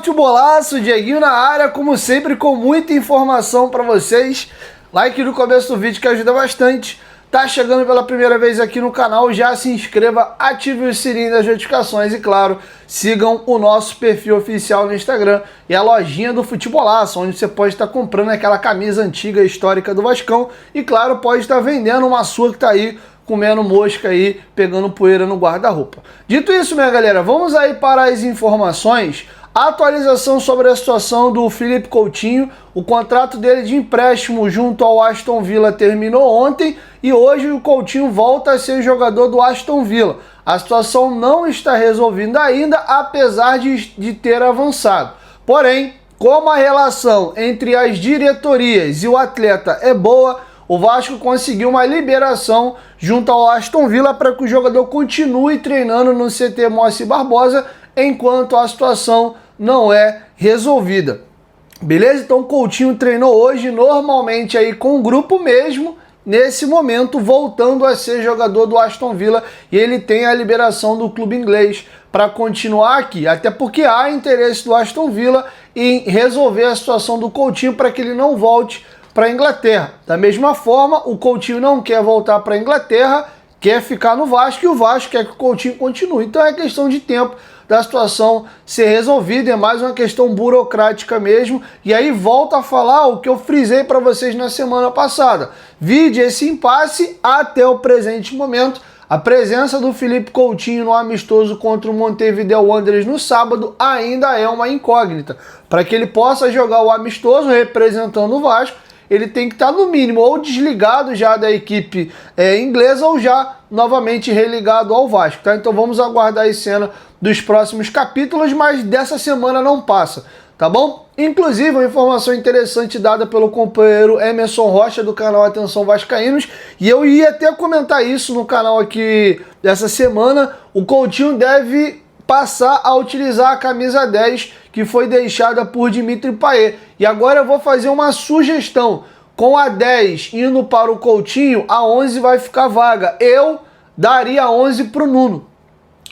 Futebolaço, Dieguinho na área, como sempre, com muita informação para vocês. Like no começo do vídeo que ajuda bastante. Tá chegando pela primeira vez aqui no canal, já se inscreva, ative o sininho das notificações e, claro, sigam o nosso perfil oficial no Instagram e a lojinha do Futebolaço, onde você pode estar comprando aquela camisa antiga histórica do Vascão e, claro, pode estar vendendo uma sua que tá aí comendo mosca aí, pegando poeira no guarda-roupa. Dito isso, minha galera, vamos aí para as informações. Atualização sobre a situação do Philippe Coutinho. O contrato dele de empréstimo junto ao Aston Villa terminou ontem e hoje o Coutinho volta a ser jogador do Aston Villa. A situação não está resolvida ainda, apesar de ter avançado. Porém, como a relação entre as diretorias e o atleta é boa, o Vasco conseguiu uma liberação junto ao Aston Villa para que o jogador continue treinando no CT Moacir Barbosa enquanto a situação não é resolvida. Beleza? Então o Coutinho treinou hoje normalmente aí com o grupo mesmo, nesse momento voltando a ser jogador do Aston Villa e ele tem a liberação do clube inglês para continuar aqui, até porque há interesse do Aston Villa em resolver a situação do Coutinho para que ele não volte para a Inglaterra. Da mesma forma, o Coutinho não quer voltar para a Inglaterra, quer ficar no Vasco e o Vasco quer que o Coutinho continue. Então é questão de tempo da situação ser resolvida, é mais uma questão burocrática mesmo. E aí volta a falar o que eu frisei para vocês na semana passada. Vide esse impasse até o presente momento. A presença do Philippe Coutinho no amistoso contra o Montevideo Wanderers no sábado ainda é uma incógnita. Para que ele possa jogar o amistoso representando o Vasco, ele tem que estar no mínimo ou desligado já da equipe inglesa ou já novamente religado ao Vasco, tá? Então vamos aguardar a cena dos próximos capítulos, mas dessa semana não passa, tá bom? Inclusive, uma informação interessante dada pelo companheiro Emerson Rocha do canal Atenção Vascaínos, e eu ia até comentar isso no canal aqui dessa semana. O Coutinho deve passar a utilizar a camisa 10 que foi deixada por Dimitri Payet. E agora eu vou fazer uma sugestão. Com a 10 indo para o Coutinho, a 11 vai ficar vaga. Eu daria a 11 para o Nuno.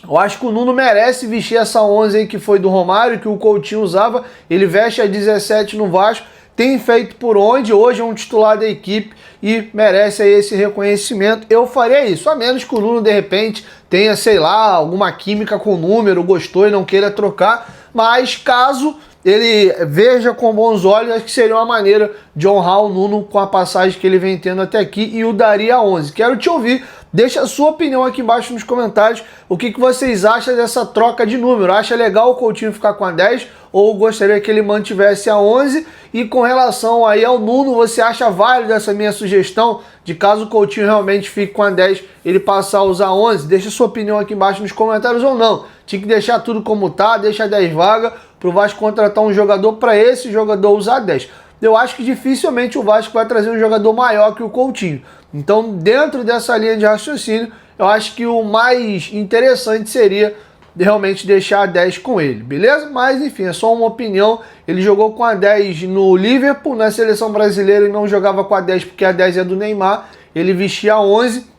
Eu acho que o Nuno merece vestir essa 11 aí que foi do Romário, que o Coutinho usava. Ele veste a 17 no Vasco. Tem feito por onde, hoje é um titular da equipe e merece aí esse reconhecimento. Eu faria isso, a menos que o Nuno de repente tenha, sei lá, alguma química com o número, gostou e não queira trocar, mas caso ele veja com bons olhos, acho que seria uma maneira de honrar o Nuno com a passagem que ele vem tendo até aqui e o daria a 11. Quero te ouvir, deixa a sua opinião aqui embaixo nos comentários, o que vocês acham dessa troca de número. Acha legal o Coutinho ficar com a 10 ou gostaria que ele mantivesse a 11? E com relação aí ao Nuno, você acha válida essa minha sugestão de caso o Coutinho realmente fique com a 10, ele passar a usar a 11? Deixa a sua opinião aqui embaixo nos comentários ou não. Tinha que deixar tudo como tá, deixa a 10 vaga para o Vasco contratar um jogador para esse jogador usar 10. Eu acho que dificilmente o Vasco vai trazer um jogador maior que o Coutinho. Então, dentro dessa linha de raciocínio, eu acho que o mais interessante seria realmente deixar a 10 com ele, beleza? Mas, enfim, é só uma opinião. Ele jogou com a 10 no Liverpool, na seleção brasileira ele não jogava com a 10 porque a 10 é do Neymar, ele vestia a 11,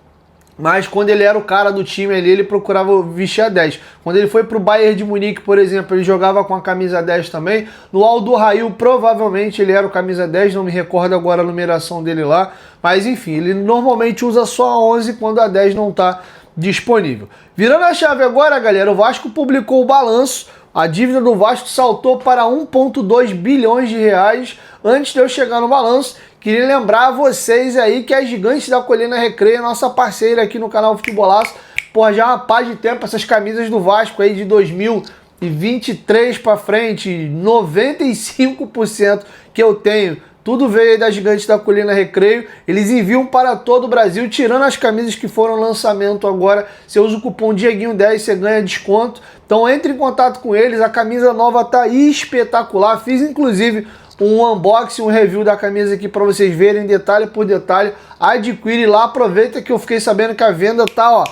mas quando ele era o cara do time ali, ele procurava vestir a 10. Quando ele foi pro Bayern de Munique, por exemplo, ele jogava com a camisa 10 também. No Aldo Rail, provavelmente ele era o camisa 10, não me recordo agora a numeração dele lá. Mas enfim, ele normalmente usa só a 11 quando a 10 não tá disponível. Virando a chave agora, galera, o Vasco publicou o balanço. A dívida do Vasco saltou para 1,2 bilhões de reais. Antes de eu chegar no balanço, queria lembrar a vocês aí que a Gigante da Colina Recreio é nossa parceira aqui no canal Futebolaço. Pô, já há uma paz de tempo, essas camisas do Vasco aí de 2023 para frente, 95% que eu tenho, tudo veio aí da Gigante da Colina Recreio. Eles enviam para todo o Brasil, tirando as camisas que foram lançamento agora. Você usa o cupom Dieguinho10, você ganha desconto. Então entre em contato com eles, a camisa nova tá espetacular. Fiz inclusive um unboxing, um review da camisa aqui para vocês verem detalhe por detalhe. Adquire lá, aproveita que eu fiquei sabendo que a venda tá, ó,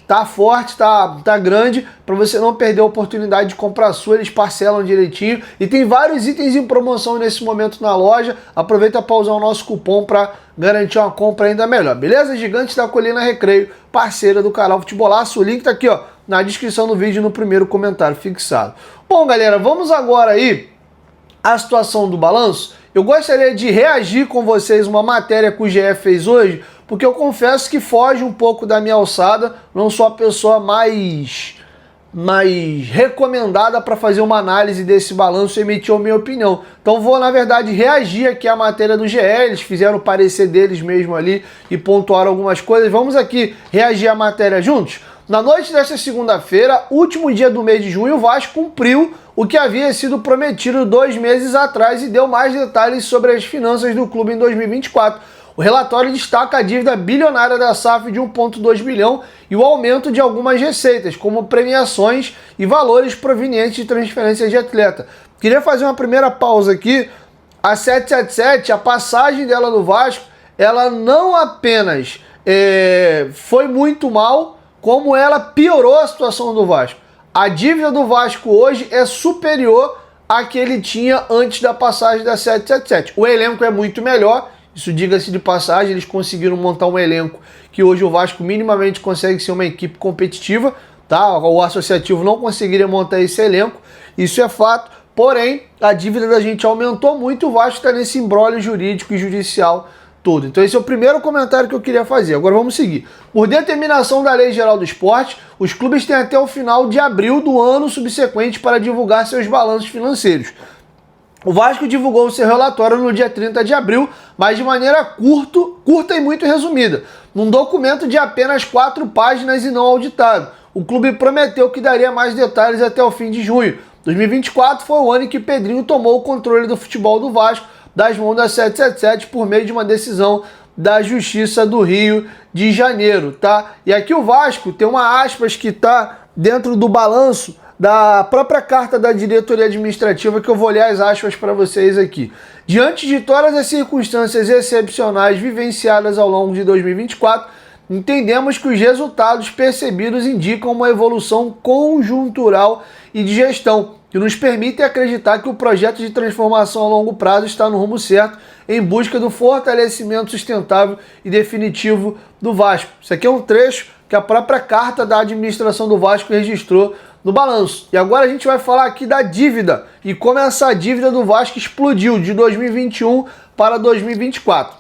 tá forte, tá grande, para você não perder a oportunidade de comprar a sua. Eles parcelam direitinho e tem vários itens em promoção nesse momento na loja. Aproveita para usar o nosso cupom para garantir uma compra ainda melhor, beleza? Gigante da Colina Recreio, parceira do canal Futebolaço. O link tá aqui, ó, na descrição do vídeo no primeiro comentário fixado. Bom, galera, vamos agora aí à situação do balanço. Eu gostaria de reagir com vocês uma matéria que o GE fez hoje, porque eu confesso que foge um pouco da minha alçada, não sou a pessoa mais recomendada para fazer uma análise desse balanço e emitir a minha opinião. Então vou, na verdade, reagir aqui à matéria do GE, eles fizeram o parecer deles mesmo ali e pontuaram algumas coisas. Vamos aqui reagir à matéria juntos? Na noite desta segunda-feira, último dia do mês de junho, o Vasco cumpriu o que havia sido prometido 2 meses atrás e deu mais detalhes sobre as finanças do clube em 2024. O relatório destaca a dívida bilionária da SAF de 1,2 bilhão e o aumento de algumas receitas, como premiações e valores provenientes de transferências de atleta. Queria fazer uma primeira pausa aqui. A 777, a passagem dela no Vasco, ela não apenas foi muito mal, como ela piorou a situação do Vasco. A dívida do Vasco hoje é superior à que ele tinha antes da passagem da 777. O elenco é muito melhor, isso diga-se de passagem, eles conseguiram montar um elenco que hoje o Vasco minimamente consegue ser uma equipe competitiva, tá? O associativo não conseguiria montar esse elenco, isso é fato, porém a dívida da gente aumentou muito, o Vasco está nesse imbróglio jurídico e judicial todo. Então esse é o primeiro comentário que eu queria fazer. Agora vamos seguir. Por determinação da Lei Geral do Esporte, os clubes têm até o final de abril do ano subsequente para divulgar seus balanços financeiros. O Vasco divulgou o seu relatório no dia 30 de abril, mas de maneira curta e muito resumida, num documento de apenas 4 páginas e não auditado. O clube prometeu que daria mais detalhes até o fim de junho. 2024 foi o ano em que Pedrinho tomou o controle do futebol do Vasco das mãos da 777 por meio de uma decisão da Justiça do Rio de Janeiro, tá? E aqui o Vasco tem uma aspas que tá dentro do balanço da própria carta da diretoria administrativa, que eu vou ler as aspas para vocês aqui. Diante de todas as circunstâncias excepcionais vivenciadas ao longo de 2024, entendemos que os resultados percebidos indicam uma evolução conjuntural e de gestão, que nos permite acreditar que o projeto de transformação a longo prazo está no rumo certo, em busca do fortalecimento sustentável e definitivo do Vasco. Isso aqui é um trecho que a própria carta da administração do Vasco registrou no balanço. E agora a gente vai falar aqui da dívida e como essa dívida do Vasco explodiu de 2021 para 2024.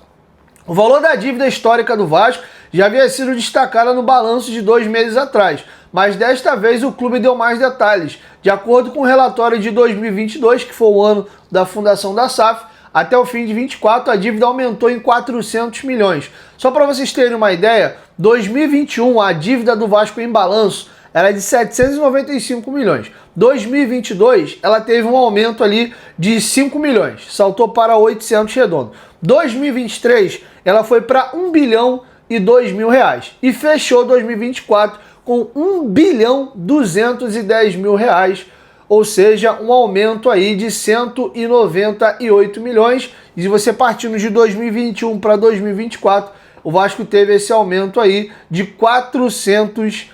O valor da dívida histórica do Vasco já havia sido destacada no balanço de 2 meses atrás, mas desta vez o clube deu mais detalhes. De acordo com o relatório de 2022, que foi o ano da fundação da SAF, até o fim de 2024 a dívida aumentou em 400 milhões. Só para vocês terem uma ideia, 2021 a dívida do Vasco em balanço era de 795 milhões. 2022 ela teve um aumento ali de 5 milhões, saltou para 800 redondo. 2023 ela foi para 1 bilhão e 2 mil reais e fechou 2024 com 1 bilhão 210 mil reais, ou seja, um aumento aí de 198 milhões. E se você partindo de 2021 para 2024, o Vasco teve esse aumento aí de 400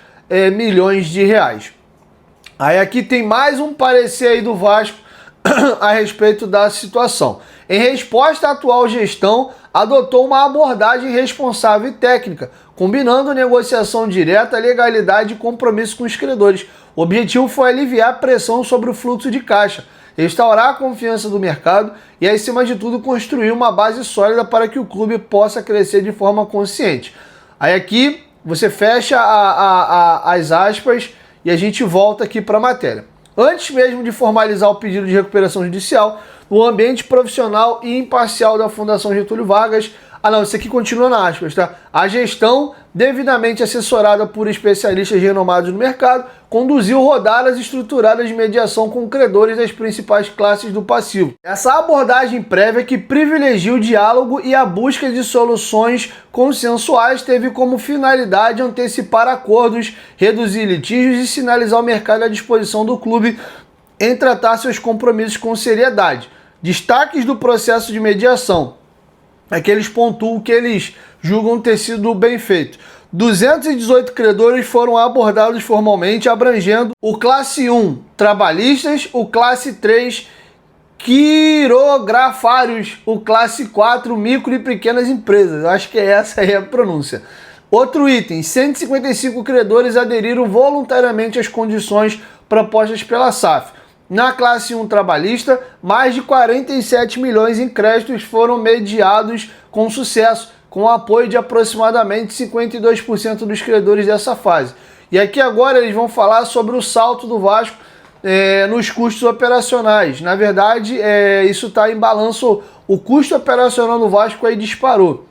milhões de reais. Aí aqui tem mais um parecer aí do Vasco a respeito da situação. Em resposta à atual gestão, adotou uma abordagem responsável e técnica, combinando negociação direta, legalidade e compromisso com os credores. O objetivo foi aliviar a pressão sobre o fluxo de caixa, restaurar a confiança do mercado e, acima de tudo, construir uma base sólida para que o clube possa crescer de forma consciente. Aí aqui você fecha as aspas e a gente volta aqui para a matéria. Antes mesmo de formalizar o pedido de recuperação judicial, o ambiente profissional e imparcial da Fundação Getúlio Vargas, isso aqui continua na aspas, tá? A gestão, devidamente assessorada por especialistas renomados no mercado, conduziu rodadas estruturadas de mediação com credores das principais classes do passivo. Essa abordagem prévia que privilegia o diálogo e a busca de soluções consensuais teve como finalidade antecipar acordos, reduzir litígios e sinalizar ao mercado a disposição do clube em tratar seus compromissos com seriedade. Destaques do processo de mediação. Aqueles pontuam que eles julgam ter sido bem feito. 218 credores foram abordados formalmente, abrangendo o classe 1 trabalhistas, o classe 3 quirografários, o classe 4 micro e pequenas empresas. Eu acho que essa aí é a pronúncia. Outro item, 155 credores aderiram voluntariamente às condições propostas pela SAF. Na classe 1 trabalhista, mais de 47 milhões em créditos foram mediados com sucesso, com o apoio de aproximadamente 52% dos credores dessa fase. E aqui agora eles vão falar sobre o salto do Vasco nos custos operacionais. Na verdade, isso está em balanço, o custo operacional do Vasco aí disparou.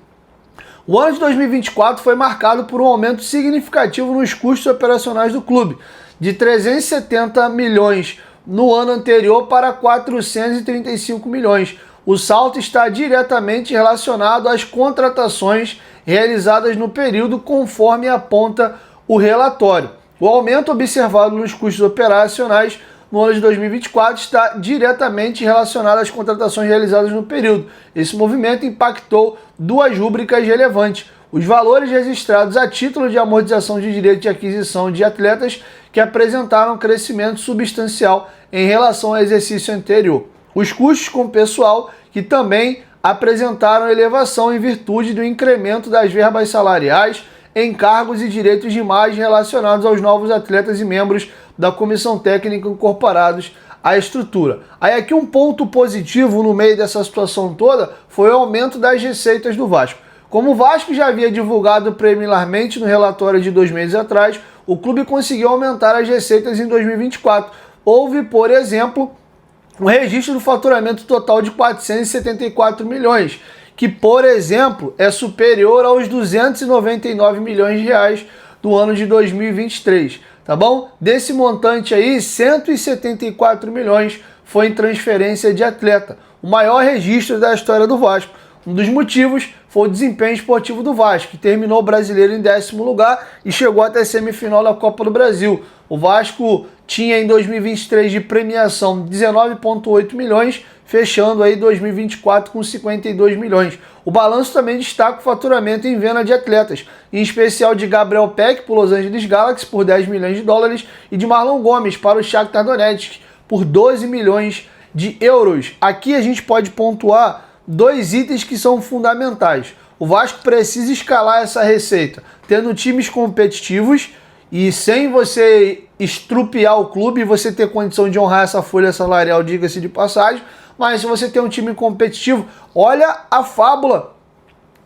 O ano de 2024 foi marcado por um aumento significativo nos custos operacionais do clube, de 370 milhões no ano anterior para 435 milhões. O salto está diretamente relacionado às contratações realizadas no período, conforme aponta o relatório. O aumento observado nos custos operacionais no ano de 2024 está diretamente relacionado às contratações realizadas no período. Esse movimento impactou duas rúbricas relevantes: os valores registrados a título de amortização de direito de aquisição de atletas, que apresentaram crescimento substancial em relação ao exercício anterior. Os custos com o pessoal, que também apresentaram elevação em virtude do incremento das verbas salariais, encargos e direitos de imagem relacionados aos novos atletas e membros da comissão técnica incorporados à estrutura. Aí aqui um ponto positivo no meio dessa situação toda foi o aumento das receitas do Vasco. Como o Vasco já havia divulgado preliminarmente no relatório de 2 meses atrás, o clube conseguiu aumentar as receitas em 2024. Houve, por exemplo, o registro do faturamento total de 474 milhões, que, por exemplo, é superior aos 299 milhões de reais do ano de 2023, tá bom? Desse montante aí, 174 milhões foi em transferência de atleta, o maior registro da história do Vasco. Um dos motivos foi o desempenho esportivo do Vasco, que terminou o brasileiro em 10º lugar e chegou até a semifinal da Copa do Brasil. O Vasco tinha em 2023 de premiação 19,8 milhões, fechando aí 2024 com 52 milhões. O balanço também destaca o faturamento em venda de atletas, em especial de Gabriel Peck para o Los Angeles Galaxy por 10 milhões de dólares e de Marlon Gomes para o Shakhtar Donetsk por 12 milhões de euros. Aqui a gente pode pontuar dois itens que são fundamentais. O Vasco precisa escalar essa receita, tendo times competitivos e sem você estrupiar o clube e você ter condição de honrar essa folha salarial, diga-se de passagem. Mas se você tem um time competitivo, olha a fábula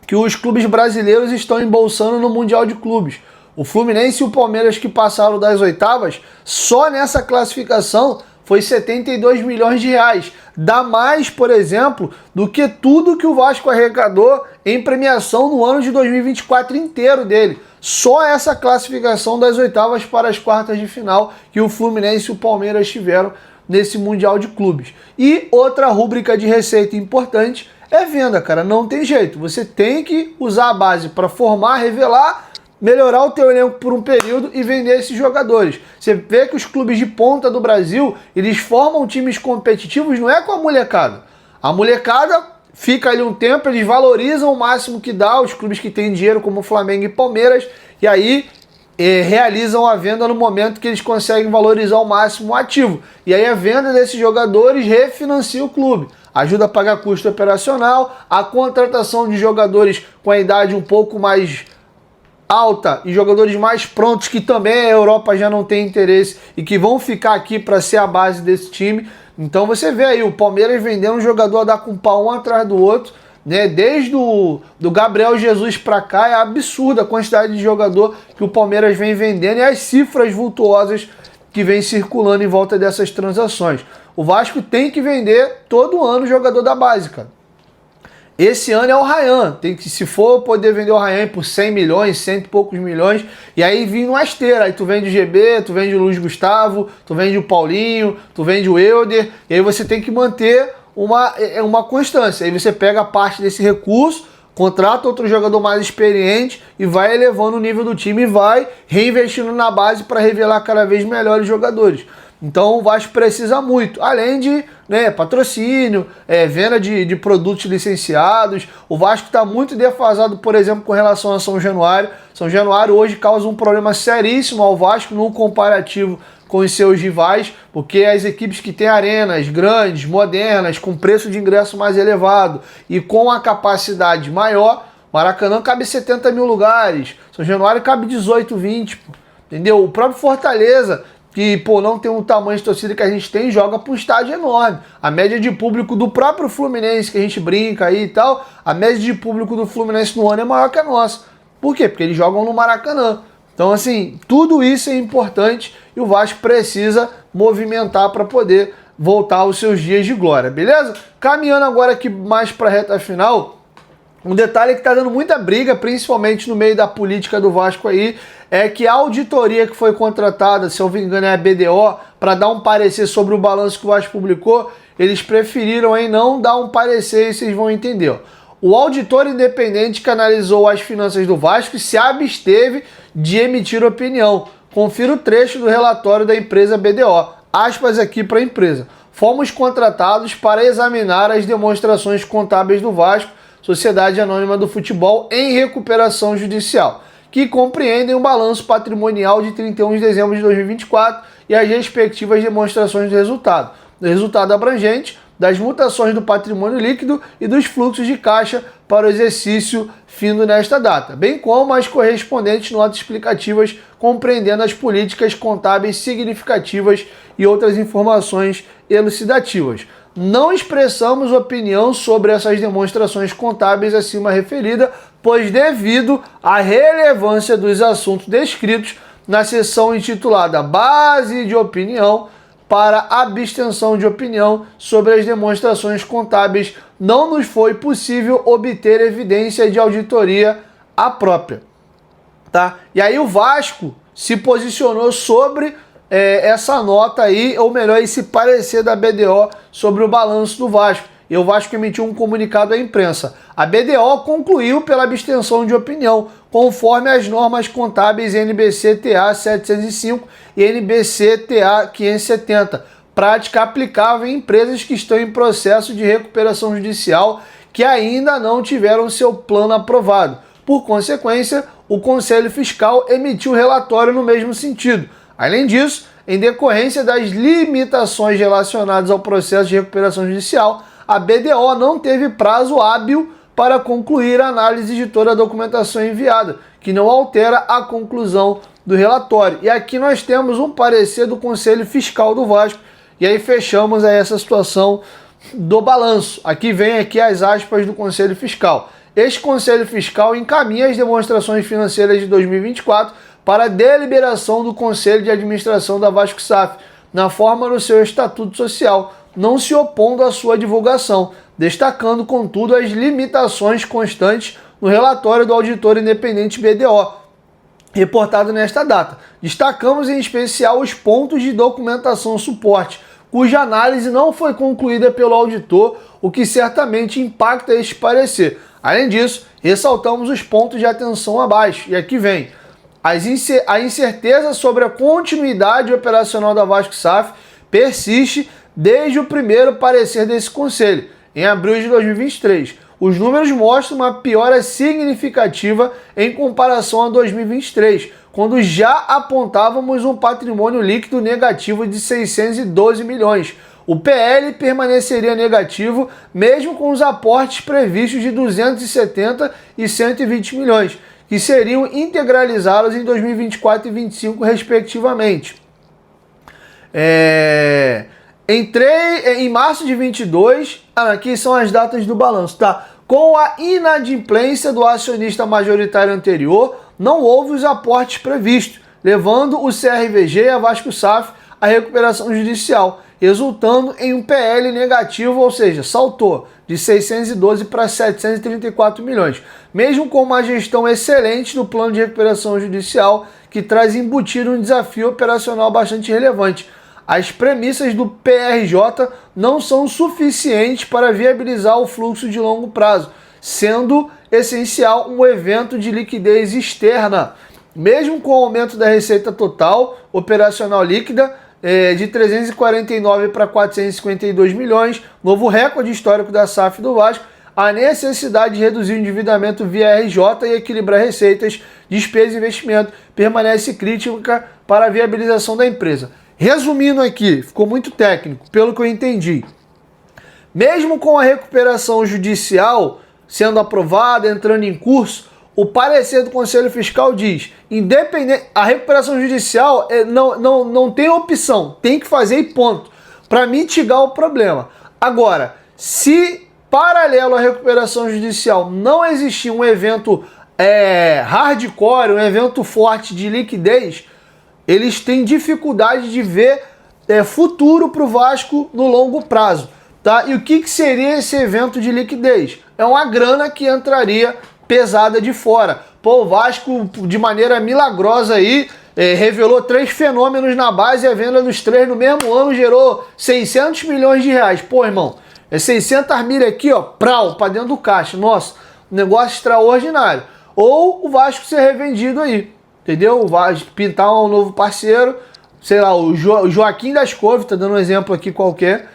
que os clubes brasileiros estão embolsando no Mundial de Clubes. O Fluminense e o Palmeiras, que passaram das oitavas, só nessa classificação foi 72 milhões de reais. Dá mais, por exemplo, do que tudo que o Vasco arrecadou em premiação no ano de 2024 inteiro dele. Só essa classificação das oitavas para as quartas de final que o Fluminense e o Palmeiras tiveram nesse Mundial de Clubes. E outra rúbrica de receita importante é venda, cara. Não tem jeito. Você tem que usar a base para formar, revelar, melhorar o teu elenco por um período e vender esses jogadores. Você vê que os clubes de ponta do Brasil, eles formam times competitivos, não é com a molecada. A molecada fica ali um tempo, eles valorizam o máximo que dá, os clubes que têm dinheiro como Flamengo e Palmeiras, e aí realizam a venda no momento que eles conseguem valorizar ao máximo o ativo. E aí a venda desses jogadores refinancia o clube. Ajuda a pagar custo operacional, a contratação de jogadores com a idade um pouco mais alta e jogadores mais prontos que também a Europa já não tem interesse e que vão ficar aqui para ser a base desse time. Então você vê aí o Palmeiras vendendo um jogador a dar com pau um atrás do outro, né? Desde do Gabriel Jesus para cá é absurda a quantidade de jogador que o Palmeiras vem vendendo e as cifras vultuosas que vem circulando em volta dessas transações. O Vasco tem que vender todo ano jogador da base, cara. Esse ano é o Ryan, tem que, se for poder vender o Ryan por 100 milhões, 100 e poucos milhões, e aí vir numa esteira, aí tu vende o GB, tu vende o Luiz Gustavo, tu vende o Paulinho, tu vende o Elder, e aí você tem que manter uma constância. Aí você pega parte desse recurso, contrata outro jogador mais experiente e vai elevando o nível do time e vai reinvestindo na base para revelar cada vez melhores jogadores. Então o Vasco precisa muito, além de patrocínio, venda de produtos licenciados. O Vasco está muito defasado, por exemplo, com relação a São Januário. São Januário hoje causa um problema seríssimo ao Vasco no comparativo com os seus rivais, porque as equipes que têm arenas grandes, modernas, com preço de ingresso mais elevado e com a capacidade maior, Maracanã cabe 70 mil lugares. São Januário cabe 18, 20, pô. Entendeu? O próprio Fortaleza, que, pô, não tem um tamanho de torcida que a gente tem, joga para um estádio enorme. A média de público do próprio Fluminense, que a gente brinca aí e tal, a média de público do Fluminense no ano é maior que a nossa. Por quê? Porque eles jogam no Maracanã. Então, assim, tudo isso é importante e o Vasco precisa movimentar para poder voltar aos seus dias de glória, beleza? Caminhando agora aqui mais para a reta final, um detalhe que está dando muita briga, principalmente no meio da política do Vasco aí, é que a auditoria que foi contratada, se eu não me engano é a BDO, para dar um parecer sobre o balanço que o Vasco publicou, eles preferiram aí não dar um parecer e vocês vão entender. Ó. O auditor independente que analisou as finanças do Vasco se absteve de emitir opinião. Confira o trecho do relatório da empresa BDO. Aspas aqui para a empresa. Fomos contratados para examinar as demonstrações contábeis do Vasco, Sociedade Anônima do Futebol em recuperação judicial, que compreendem o balanço patrimonial de 31 de dezembro de 2024 e as respectivas demonstrações do resultado abrangente das mutações do patrimônio líquido e dos fluxos de caixa para o exercício findo nesta data, bem como as correspondentes notas explicativas compreendendo as políticas contábeis significativas e outras informações elucidativas. Não expressamos opinião sobre essas demonstrações contábeis acima referida, pois devido à relevância dos assuntos descritos na seção intitulada Base de Opinião, para abstenção de opinião sobre as demonstrações contábeis, não nos foi possível obter evidência de auditoria à própria. Tá? E aí o Vasco se posicionou sobre essa nota aí, ou melhor, esse parecer da BDO sobre o balanço do Vasco. E o Vasco emitiu um comunicado à imprensa. A BDO concluiu pela abstenção de opinião, conforme as normas contábeis NBC-TA 705 e NBC-TA 570, prática aplicável em empresas que estão em processo de recuperação judicial que ainda não tiveram seu plano aprovado. Por consequência, o Conselho Fiscal emitiu relatório no mesmo sentido. Além disso, em decorrência das limitações relacionadas ao processo de recuperação judicial, a BDO não teve prazo hábil para concluir a análise de toda a documentação enviada, que não altera a conclusão do relatório. E aqui nós temos um parecer do Conselho Fiscal do Vasco, e aí fechamos aí essa situação do balanço. Aqui vem as aspas do Conselho Fiscal. Este Conselho Fiscal encaminha as demonstrações financeiras de 2024 para a deliberação do Conselho de Administração da Vasco SAF, na forma do seu Estatuto Social, não se opondo à sua divulgação, destacando, contudo, as limitações constantes no relatório do auditor independente BDO, reportado nesta data. Destacamos em especial os pontos de documentação suporte, cuja análise não foi concluída pelo auditor, o que certamente impacta este parecer. Além disso, ressaltamos os pontos de atenção abaixo, e aqui vem. A incerteza sobre a continuidade operacional da Vasco SAF persiste desde o primeiro parecer desse conselho, em abril de 2023. Os números mostram uma piora significativa em comparação a 2023, quando já apontávamos um patrimônio líquido negativo de 612 milhões. O PL permaneceria negativo mesmo com os aportes previstos de 270 e 120 milhões, que seriam integralizados em 2024 e 2025, respectivamente. Entrei em março de 22, aqui são as datas do balanço, tá? Com a inadimplência do acionista majoritário anterior, não houve os aportes previstos, levando o CRVG e a Vasco SAF à recuperação judicial, resultando em um PL negativo, ou seja, saltou de 612 para 734 milhões. Mesmo com uma gestão excelente do plano de recuperação judicial, que traz embutido um desafio operacional bastante relevante. As premissas do PRJ não são suficientes para viabilizar o fluxo de longo prazo, sendo essencial um evento de liquidez externa. Mesmo com o aumento da receita total operacional líquida, de 349 para 452 milhões, novo recorde histórico da SAF do Vasco, a necessidade de reduzir o endividamento via RJ e equilibrar receitas, despesas e investimento permanece crítica para a viabilização da empresa. Resumindo aqui, ficou muito técnico, pelo que eu entendi. Mesmo com a recuperação judicial, sendo aprovada, entrando em curso, o parecer do Conselho Fiscal diz, independente, a recuperação judicial não tem opção, tem que fazer e ponto, para mitigar o problema. Agora, se paralelo à recuperação judicial não existir um evento hardcore, um evento forte de liquidez, eles têm dificuldade de ver futuro para o Vasco no longo prazo. Tá? E o que seria esse evento de liquidez? É uma grana que entraria pesada de fora. Pô, o Vasco, de maneira milagrosa aí, revelou 3 fenômenos na base e a venda dos 3 no mesmo ano gerou 600 milhões de reais. Pô, irmão, 600 mil aqui, ó, pra dentro do caixa. Nossa, negócio extraordinário. Ou o Vasco ser revendido aí, entendeu? O Vasco pintar um novo parceiro, sei lá, o Joaquim das Couve, tá dando um exemplo aqui qualquer.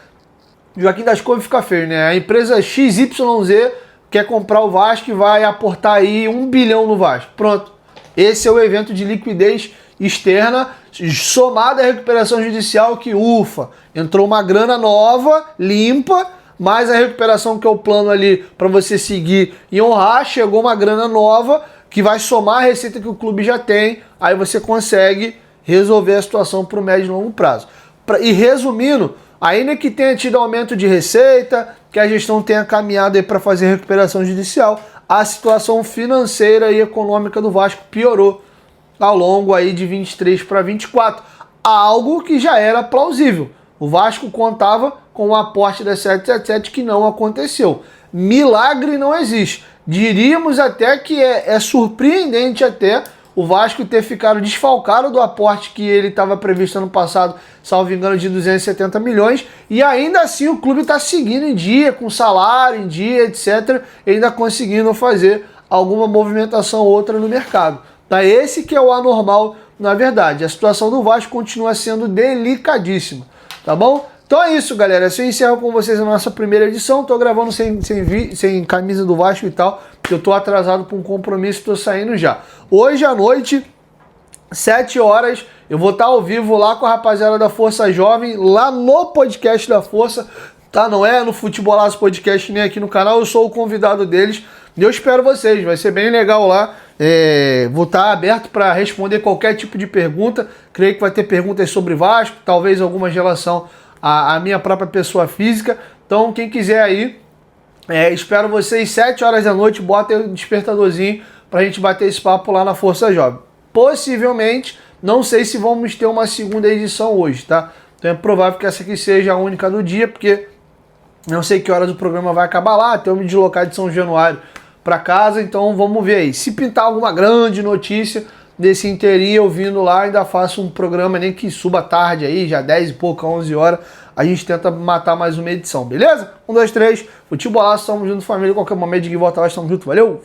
Joaquim das Couve fica feio, né? A empresa XYZ quer comprar o Vasco e vai aportar aí 1 bilhão no Vasco. Pronto. Esse é o evento de liquidez externa, somado à recuperação judicial que, ufa, entrou uma grana nova, limpa, mais a recuperação que é o plano ali para você seguir e honrar, chegou uma grana nova que vai somar a receita que o clube já tem, aí você consegue resolver a situação para o médio e longo prazo. E resumindo, ainda que tenha tido aumento de receita, que a gestão tenha caminhado para fazer recuperação judicial, a situação financeira e econômica do Vasco piorou ao longo aí de 23 para 24, algo que já era plausível. O Vasco contava com o aporte da 777 que não aconteceu. Milagre não existe. Diríamos até que é surpreendente até o Vasco ter ficado desfalcado do aporte que ele estava previsto ano passado, salvo engano, de 270 milhões, e ainda assim o clube está seguindo em dia, com salário em dia, etc., ainda conseguindo fazer alguma movimentação ou outra no mercado. Tá? Esse que é o anormal, na verdade. A situação do Vasco continua sendo delicadíssima, tá bom? Então é isso, galera. Eu encerro com vocês a nossa primeira edição. Tô gravando sem camisa do Vasco e tal, porque eu tô atrasado para um compromisso, tô saindo já. Hoje à noite, 7 horas, eu vou estar ao vivo lá com a rapaziada da Força Jovem, lá no podcast da Força, tá? Não é no Futebolaço Podcast nem aqui no canal, eu sou o convidado deles. E eu espero vocês, vai ser bem legal lá. Vou estar aberto para responder qualquer tipo de pergunta. Creio que vai ter perguntas sobre Vasco, talvez algumas em relação à minha própria pessoa física. Então, quem quiser aí, espero vocês 7 horas da noite, bota aí o despertadorzinho para a gente bater esse papo lá na Força Jovem. Possivelmente, não sei se vamos ter uma segunda edição hoje, tá? Então é provável que essa aqui seja a única do dia, porque não sei que horas o programa vai acabar lá, até eu me deslocar de São Januário para casa, então vamos ver aí. Se pintar alguma grande notícia desse inteirinho, eu vindo lá, ainda faço um programa, nem que suba tarde aí, já 10 e pouco, 11 horas, a gente tenta matar mais uma edição, beleza? 1, 2, 3, Futebolaço, tamo junto, família, qualquer momento de volta lá, tamo junto, valeu!